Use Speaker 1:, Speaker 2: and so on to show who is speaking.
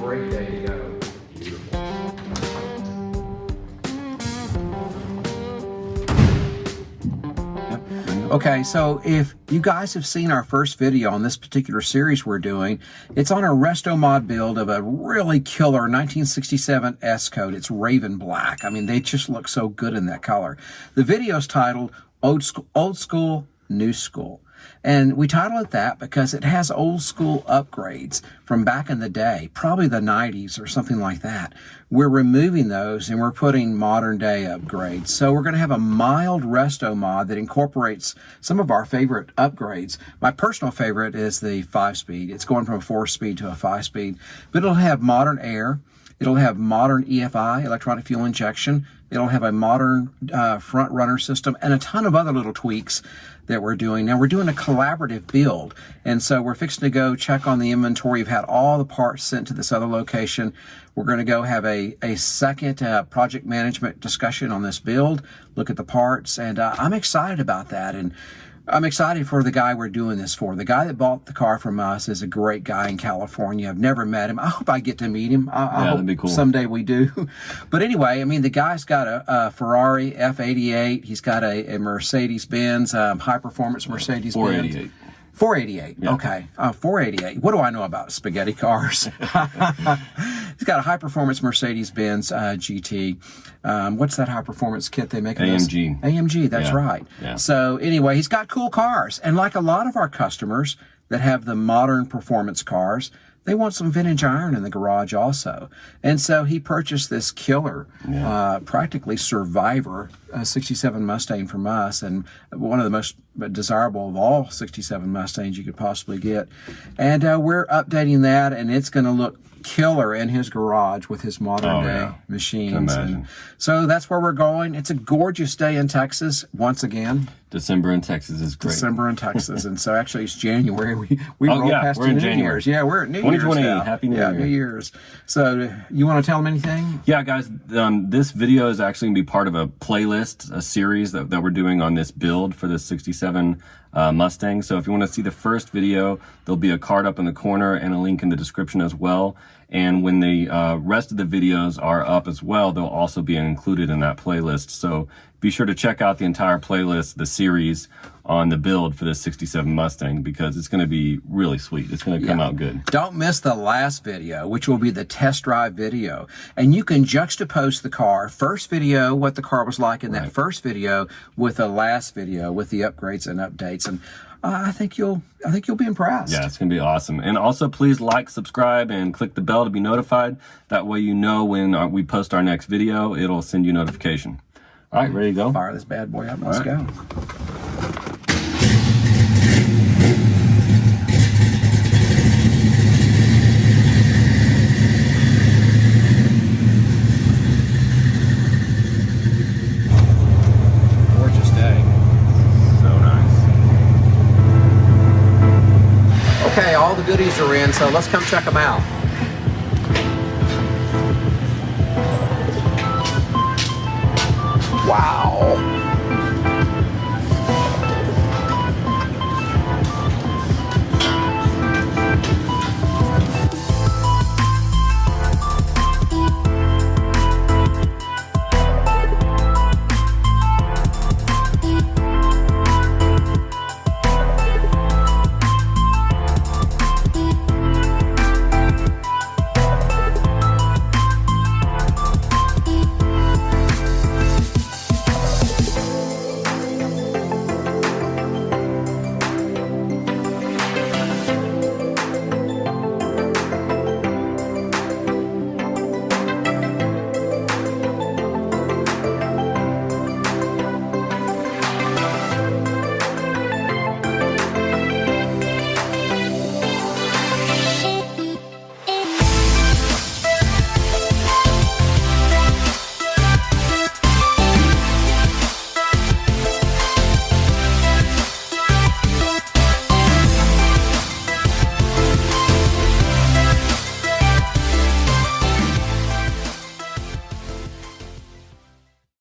Speaker 1: great day to go. Okay, so if you guys have seen our first video on this particular series we're doing, it's on a Restomod build of a really killer 1967 S-Code. It's Raven Black. I mean, they just look so good in that color. The video's titled Old School, New School. And we title it that because it has old school upgrades from back in the day, probably the 90s or something like that. We're removing those and we're putting modern day upgrades. So we're going to have a mild Restomod that incorporates some of our favorite upgrades. My personal favorite is the 5-speed. It's going from a 4-speed to a 5-speed, but it'll have modern air. It'll have modern EFI, electronic fuel injection. It'll have a modern front runner system and a ton of other little tweaks that we're doing. Now, we're doing a collaborative build, and so we're fixing to go check on the inventory. We've had all the parts sent to this other location. We're going to go have a second project management discussion on this build, look at the parts, and I'm excited about that. And I'm excited for the guy we're doing this for. The guy that bought the car from us is a great guy in California. I've never met him. I hope I get to meet him. I hope
Speaker 2: that'd be cool.
Speaker 1: Someday we do. But anyway, I mean, the guy's got a Ferrari F88. He's got a Mercedes-Benz, high-performance Mercedes-Benz.
Speaker 2: 488.
Speaker 1: 488. Yeah. Okay. 488. What do I know about spaghetti cars? He's got a high-performance Mercedes-Benz GT. What's that high-performance kit they make?
Speaker 2: AMG.
Speaker 1: AMG, that's right.
Speaker 2: Yeah.
Speaker 1: So anyway, he's got cool cars. And like a lot of our customers that have the modern performance cars, they want some vintage iron in the garage also. And so he purchased this killer, practically survivor, 67 Mustang from us, and one of the most desirable of all 67 Mustangs you could possibly get. And we're updating that, and it's going to look killer in his garage with his modern day machines. And so that's where we're going. It's a gorgeous day in Texas once again.
Speaker 2: December in Texas is great.
Speaker 1: December in Texas. And so actually it's January. We roll past
Speaker 2: we're
Speaker 1: New
Speaker 2: in January.
Speaker 1: Year's. Yeah, we're at New Year's
Speaker 2: 2020.
Speaker 1: now.
Speaker 2: Happy New Year.
Speaker 1: New Year's. So you want to tell them anything?
Speaker 2: Yeah, guys, this video is actually going to be part of a playlist, a series that we're doing on this build for the 67 Mustang. So if you want to see the first video, there'll be a card up in the corner and a link in the description as well. And when the rest of the videos are up as well, they'll also be included in that playlist. So be sure to check out the entire playlist, the series on the build for this 67 Mustang, because it's going to be really sweet. It's going to come out good.
Speaker 1: Don't miss the last video, which will be the test drive video. And you can juxtapose the car, first video, what the car was like in that first video, with the last video, with the upgrades and updates. And I think you'll be impressed.
Speaker 2: Yeah, it's gonna be awesome. And also, please like, subscribe, and click the bell to be notified. That way, you know when we post our next video, it'll send you notification. All right, ready to go?
Speaker 1: Fire this bad boy up. Let's go. Gorgeous day.
Speaker 2: So nice.
Speaker 1: Okay, all the goodies are in, so let's come check them out. Wow.